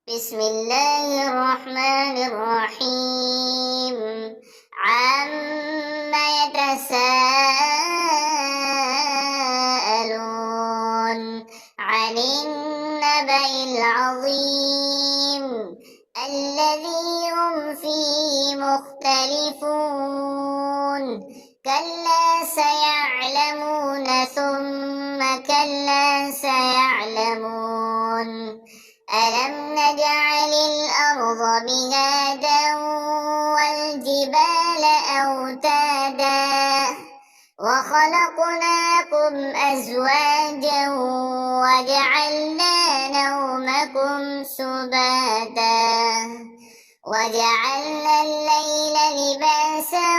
بسم الله الرحمن الرحيم. عما يتساءلون عن النبأ العظيم الذي هم فيه مختلفون. كلا سيعلمون ثم كلا سيعلمون. ألم نجعل الأرض مهادا والجبال أوتادا وخلقناكم أزواجا وجعلنا نومكم سباتا وجعلنا الليل لباسا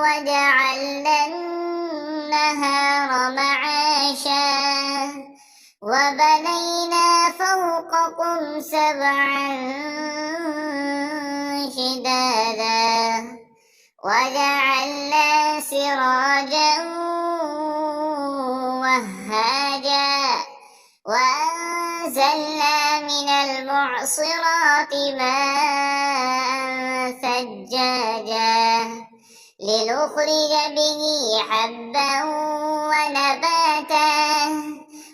وجعلنا النهار معاشا وبنينا فوقكم سبعا شدادا وجعلنا سراجا وهاجا وأنزلنا من المعصرات ماء ثجاجا لنخرج به حبا ونباتا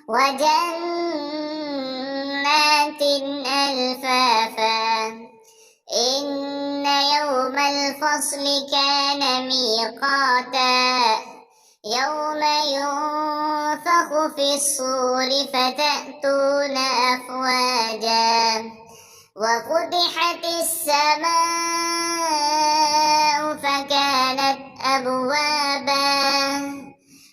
وجنات ألفافا. إن يوم الفصل كان ميقاتا يوم ينفخ في الصور فتأتون أفواجا وفتحت السماء فكانت أبوابا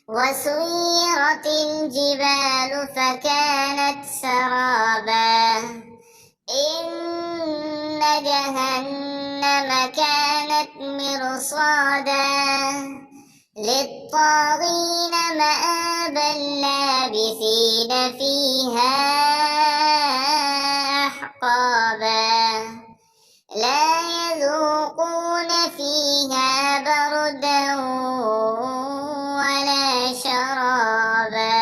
وسيرت الجبال فكانت سرابا. إن جهنم كانت مرصادا للطاغين مآبا لابثين فيها أحقابا لا يذوقون فيها بردا ولا شرابا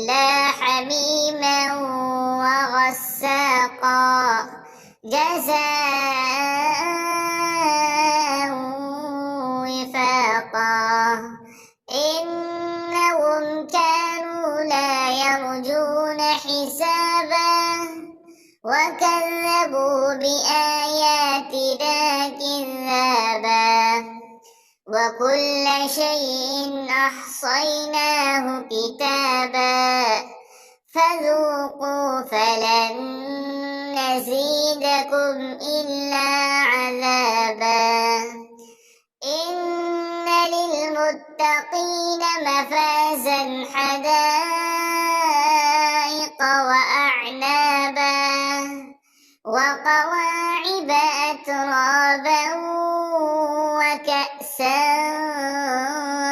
لا حميما وغساقا جزاء وفاقا. إنهم كانوا لا يرجون حسابا وكذبوا بآياتنا كذابا وكل شيء أحصيناه كتابا فذوقوا فلن نزيدكم إلا عذابا. إن للمتقين مفازا حدائق وأعنابا وكواعب أترابا وكأسا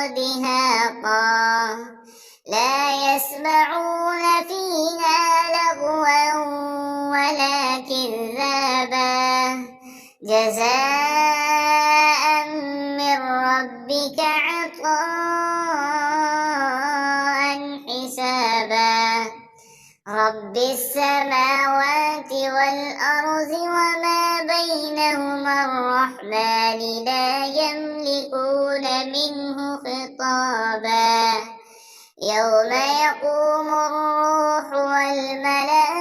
دهاقا لا يسمعون فيها لغوا ولا كذابا جزاء من ربك عطاء حسابا. رب السماوات والأرض وما بينهما الرحمن لا يملكون منه خطابا. يوم يقوم الروح والملائكة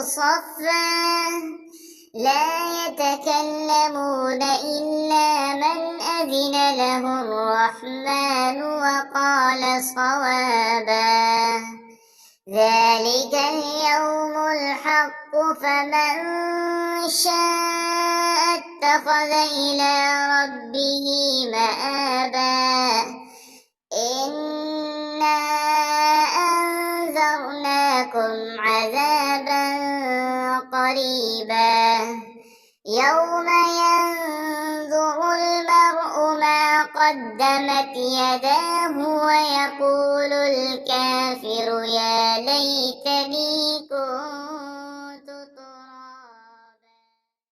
صفا لا يتكلمون إلا من أذن له الرحمن وقال صوابا. ذلك اليوم الحق فمن شاء اتخذ إلى ربه مآبا. إنا أنذرناكم عذابا قريبا يوم ينظر المرء ما قدمت يداه ويقول الكافر يا ليتني كنت